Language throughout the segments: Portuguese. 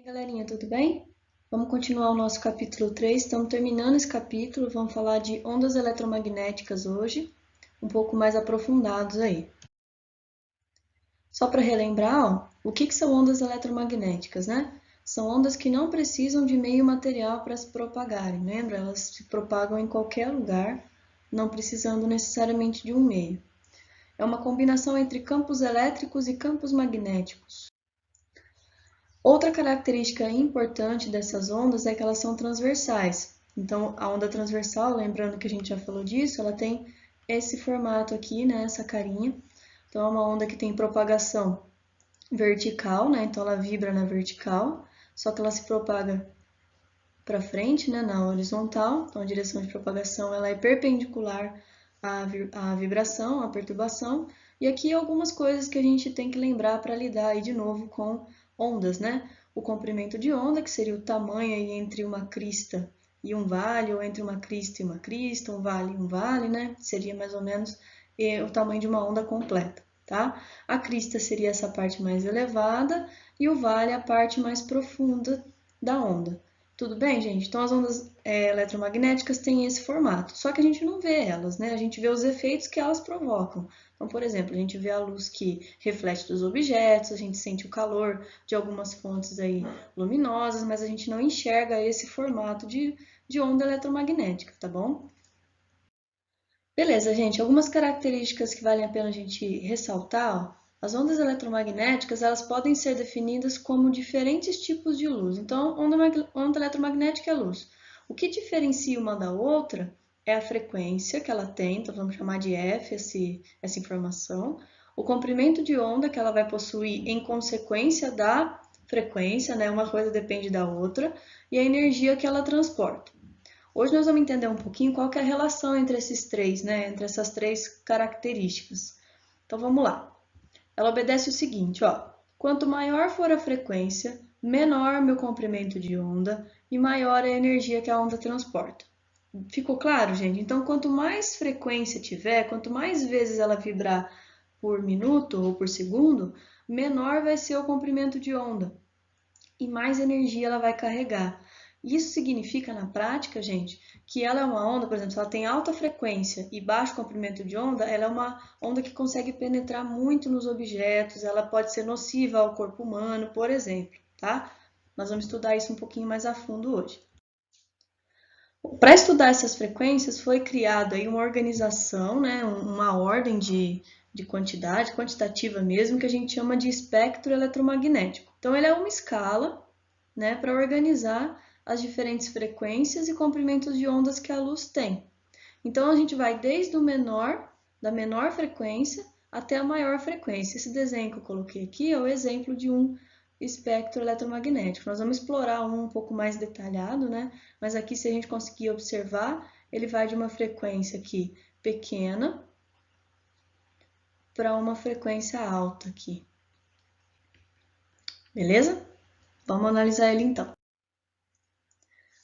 Galerinha, tudo bem? Vamos continuar o nosso capítulo 3. Estamos terminando esse capítulo, vamos falar de ondas eletromagnéticas hoje, um pouco mais aprofundados aí. Só para relembrar, ó, o que são ondas eletromagnéticas, né? São ondas que não precisam de meio material para se propagarem, lembra? Elas se propagam em qualquer lugar, não precisando necessariamente de um meio. É uma combinação entre campos elétricos e campos magnéticos. Outra característica importante dessas ondas é que elas são transversais. Então, a onda transversal, lembrando que a gente já falou disso, ela tem esse formato aqui, né, essa carinha. Então, é uma onda que tem propagação vertical, né, então ela vibra na vertical, só que ela se propaga para frente, né, na horizontal. Então, a direção de propagação ela é perpendicular à vibração, à perturbação. E aqui algumas coisas que a gente tem que lembrar para lidar aí de novo com ondas, né? O comprimento de onda, que seria o tamanho aí entre uma crista e um vale, ou entre uma crista e uma crista, um vale e um vale, né? Seria mais ou menos o tamanho de uma onda completa, tá? A crista seria essa parte mais elevada e o vale a parte mais profunda da onda. Tudo bem, gente? Então, as ondas eletromagnéticas têm esse formato, só que a gente não vê elas, né? A gente vê os efeitos que elas provocam. Então, por exemplo, a gente vê a luz que reflete dos objetos, a gente sente o calor de algumas fontes aí luminosas, mas a gente não enxerga esse formato de onda eletromagnética, tá bom? Beleza, gente. Algumas características que valem a pena a gente ressaltar, ó. As ondas eletromagnéticas, elas podem ser definidas como diferentes tipos de luz. Então, onda eletromagnética é luz. O que diferencia uma da outra é a frequência que ela tem, então vamos chamar de F essa informação, o comprimento de onda que ela vai possuir em consequência da frequência, né? Uma coisa depende da outra, e a energia que ela transporta. Hoje nós vamos entender um pouquinho qual que é a relação entre esses três, né? Entre essas três características. Então vamos lá. Ela obedece o seguinte, ó. Quanto maior for a frequência, menor meu comprimento de onda e maior a energia que a onda transporta. Ficou claro, gente? Então, quanto mais frequência tiver, quanto mais vezes ela vibrar por minuto ou por segundo, menor vai ser o comprimento de onda e mais energia ela vai carregar. Isso significa, na prática, gente, que ela é uma onda, por exemplo, se ela tem alta frequência e baixo comprimento de onda, ela é uma onda que consegue penetrar muito nos objetos, ela pode ser nociva ao corpo humano, por exemplo, tá? Nós vamos estudar isso um pouquinho mais a fundo hoje. Para estudar essas frequências, foi criada aí uma organização, né, uma ordem de quantidade, quantitativa mesmo, que a gente chama de espectro eletromagnético. Então, ele é uma escala, né, para organizar as diferentes frequências e comprimentos de ondas que a luz tem. Então, a gente vai desde o menor, da menor frequência, até a maior frequência. Esse desenho que eu coloquei aqui é o exemplo de um espectro eletromagnético. Nós vamos explorar um pouco mais detalhado, né? Mas aqui, se a gente conseguir observar, ele vai de uma frequência aqui pequena para uma frequência alta aqui. Beleza? Vamos analisar ele então.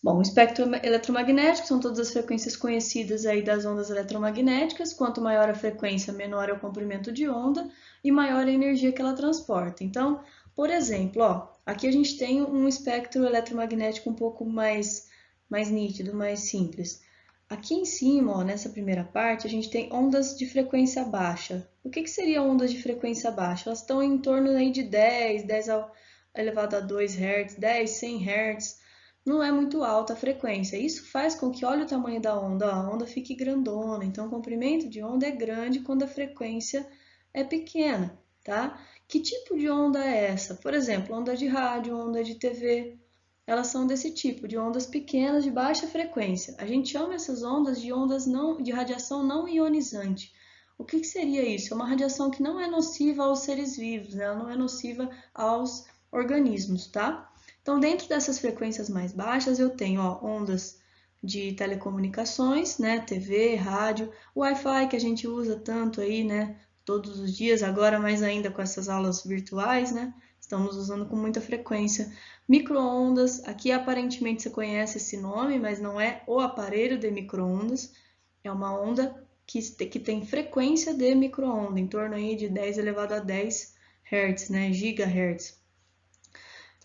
Bom, o espectro eletromagnético são todas as frequências conhecidas aí das ondas eletromagnéticas. Quanto maior a frequência, menor é o comprimento de onda e maior a energia que ela transporta. Então, por exemplo, ó, aqui a gente tem um espectro eletromagnético um pouco mais nítido, mais simples. Aqui em cima, ó, nessa primeira parte, a gente tem ondas de frequência baixa. O que seriam ondas de frequência baixa? Elas estão em torno aí de 10 elevado a 2 Hz, 10, 100 Hz. Não é muito alta a frequência. Isso faz com que, olha o tamanho da onda, a onda fique grandona. Então, o comprimento de onda é grande quando a frequência é pequena, tá? Que tipo de onda é essa? Por exemplo, onda de rádio, onda de TV. Elas são desse tipo, de ondas pequenas de baixa frequência. A gente chama essas ondas de radiação não ionizante. O que seria isso? É uma radiação que não é nociva aos seres vivos, né? Ela não é nociva aos organismos, tá? Então, dentro dessas frequências mais baixas, eu tenho ondas de telecomunicações, né, TV, rádio, Wi-Fi que a gente usa tanto aí, né, todos os dias, agora mais ainda com essas aulas virtuais, né, estamos usando com muita frequência. Micro-ondas, aqui aparentemente você conhece esse nome, mas não é o aparelho de micro-ondas, é uma onda que tem frequência de micro-onda, em torno aí de 10 elevado a 10 Hz, né, gigahertz.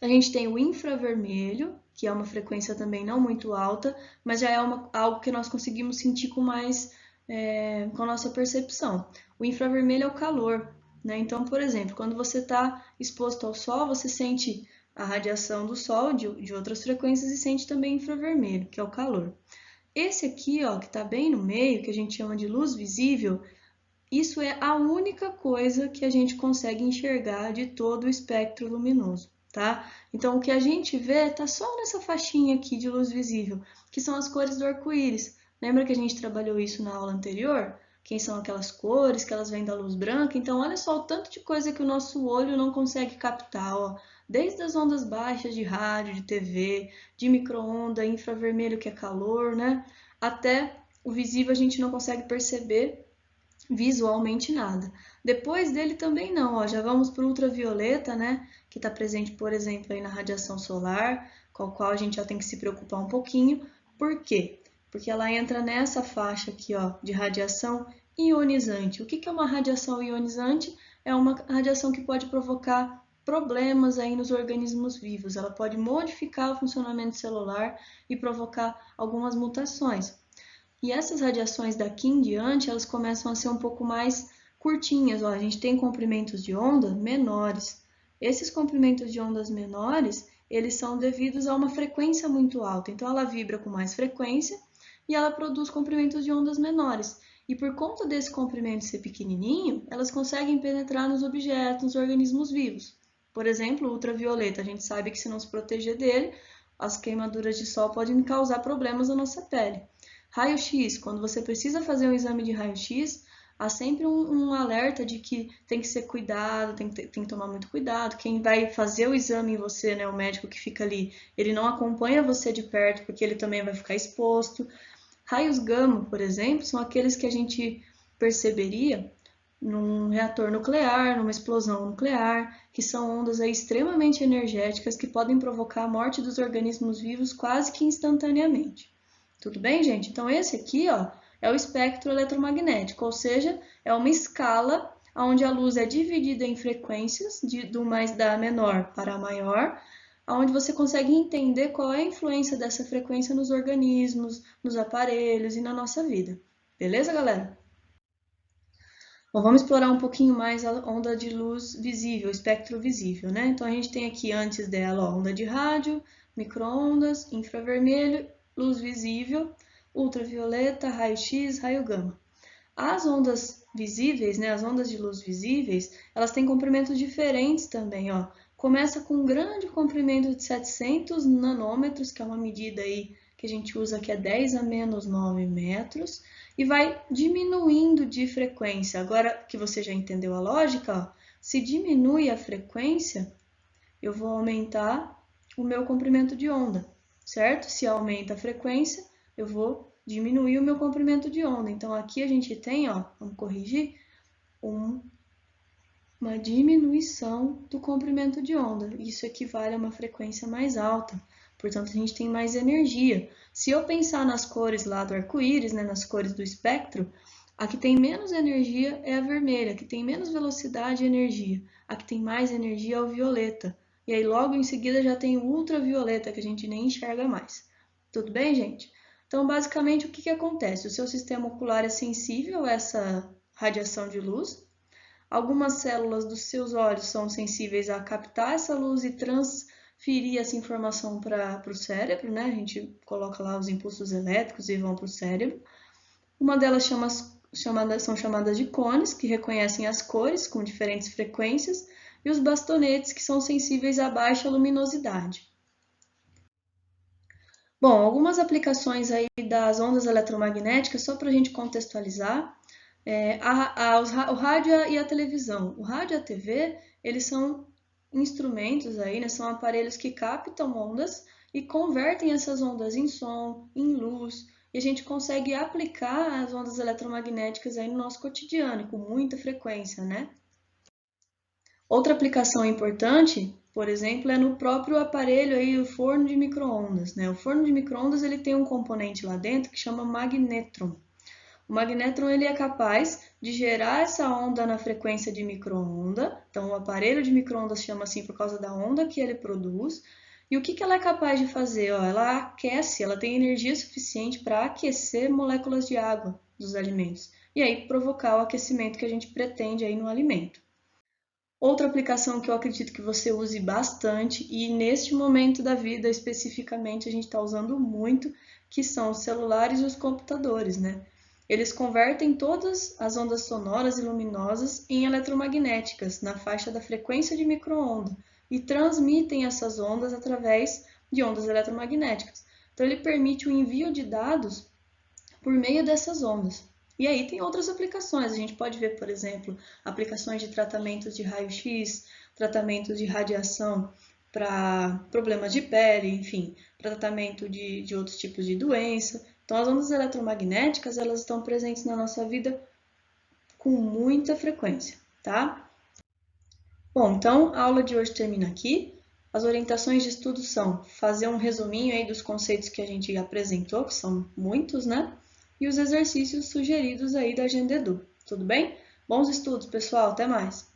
A gente tem o infravermelho, que é uma frequência também não muito alta, mas já é algo que nós conseguimos sentir com a nossa percepção. O infravermelho é o calor, né? Então, por exemplo, quando você está exposto ao sol, você sente a radiação do sol de outras frequências e sente também infravermelho, que é o calor. Esse aqui, ó, que está bem no meio, que a gente chama de luz visível, isso é a única coisa que a gente consegue enxergar de todo o espectro luminoso, tá? Então, o que a gente vê está só nessa faixinha aqui de luz visível, que são as cores do arco-íris. Lembra que a gente trabalhou isso na aula anterior? Quem são aquelas cores, que elas vêm da luz branca? Então, olha só o tanto de coisa que o nosso olho não consegue captar, ó. Desde as ondas baixas de rádio, de TV, de micro-onda, infravermelho, que é calor, né? Até o visível a gente não consegue perceber visualmente nada. Depois dele também não, ó, já vamos para o ultravioleta, né, que está presente, por exemplo, aí na radiação solar, com a qual a gente já tem que se preocupar um pouquinho. Por quê? Porque ela entra nessa faixa aqui, ó, de radiação ionizante. O que é uma radiação ionizante? É uma radiação que pode provocar problemas aí nos organismos vivos. Ela pode modificar o funcionamento celular e provocar algumas mutações. E essas radiações daqui em diante, elas começam a ser um pouco mais curtinhas. Ó, a gente tem comprimentos de onda menores. Esses comprimentos de ondas menores, eles são devidos a uma frequência muito alta. Então, ela vibra com mais frequência e ela produz comprimentos de ondas menores. E por conta desse comprimento ser pequenininho, elas conseguem penetrar nos objetos, nos organismos vivos. Por exemplo, o ultravioleta, a gente sabe que se não se proteger dele, as queimaduras de sol podem causar problemas na nossa pele. Raio-X, quando você precisa fazer um exame de raio-X, há sempre um alerta de que tem que ser cuidado, tem que tomar muito cuidado. Quem vai fazer o exame em você, né, o médico que fica ali, ele não acompanha você de perto porque ele também vai ficar exposto. Raios gama, por exemplo, são aqueles que a gente perceberia num reator nuclear, numa explosão nuclear, que são ondas aí extremamente energéticas que podem provocar a morte dos organismos vivos quase que instantaneamente. Tudo bem, gente? Então, esse aqui, ó, é o espectro eletromagnético, ou seja, é uma escala onde a luz é dividida em frequências, da menor para a maior, onde você consegue entender qual é a influência dessa frequência nos organismos, nos aparelhos e na nossa vida. Beleza, galera? Bom, vamos explorar um pouquinho mais a onda de luz visível, espectro visível, né? Então, a gente tem aqui antes dela, ó, onda de rádio, micro-ondas, infravermelho, luz visível, ultravioleta, raio-x, raio gama. As ondas visíveis, né, as ondas de luz visíveis, elas têm comprimentos diferentes também, ó. Começa com um grande comprimento de 700 nanômetros, que é uma medida aí que a gente usa que é 10 a menos 9 metros, e vai diminuindo de frequência. Agora que você já entendeu a lógica, ó, se diminui a frequência, eu vou aumentar o meu comprimento de onda, certo? Se aumenta a frequência, eu vou diminuir o meu comprimento de onda. Então, aqui a gente tem, ó, vamos corrigir, uma diminuição do comprimento de onda. Isso equivale a uma frequência mais alta. Portanto, a gente tem mais energia. Se eu pensar nas cores lá do arco-íris, né, nas cores do espectro, a que tem menos energia é a vermelha, a que tem menos velocidade e energia. A que tem mais energia é o violeta. E aí, logo em seguida, já tem o ultravioleta, que a gente nem enxerga mais. Tudo bem, gente? Então, basicamente, o que acontece? O seu sistema ocular é sensível a essa radiação de luz. Algumas células dos seus olhos são sensíveis a captar essa luz e transferir essa informação para o cérebro, né? A gente coloca lá os impulsos elétricos e vão para o cérebro. Uma delas são chamadas de cones, que reconhecem as cores com diferentes frequências, e os bastonetes, que são sensíveis a baixa luminosidade. Bom, algumas aplicações aí das ondas eletromagnéticas, só para a gente contextualizar, o rádio e a televisão. O rádio e a TV, eles são instrumentos aí, né? São aparelhos que captam ondas e convertem essas ondas em som, em luz, e a gente consegue aplicar as ondas eletromagnéticas aí no nosso cotidiano, com muita frequência, né? Outra aplicação importante, por exemplo, é no próprio aparelho aí, o forno de micro-ondas, né? O forno de micro-ondas, ele tem um componente lá dentro que chama magnetron. O magnetron ele é capaz de gerar essa onda na frequência de micro-onda. Então, o aparelho de micro-ondas chama assim por causa da onda que ele produz. E o que ela é capaz de fazer? Ela aquece, ela tem energia suficiente para aquecer moléculas de água dos alimentos. E aí provocar o aquecimento que a gente pretende aí no alimento. Outra aplicação que eu acredito que você use bastante, e neste momento da vida especificamente a gente está usando muito, que são os celulares e os computadores, né? Eles convertem todas as ondas sonoras e luminosas em eletromagnéticas, na faixa da frequência de micro-onda, e transmitem essas ondas através de ondas eletromagnéticas. Então, ele permite o envio de dados por meio dessas ondas. E aí tem outras aplicações. A gente pode ver, por exemplo, aplicações de tratamentos de raio-x, tratamentos de radiação para problemas de pele, enfim, para tratamento de outros tipos de doença. Então, as ondas eletromagnéticas, elas estão presentes na nossa vida com muita frequência, tá? Bom, então a aula de hoje termina aqui. As orientações de estudo são fazer um resuminho aí dos conceitos que a gente apresentou, que são muitos, né? E os exercícios sugeridos aí da Agenda Edu. Tudo bem? Bons estudos, pessoal. Até mais!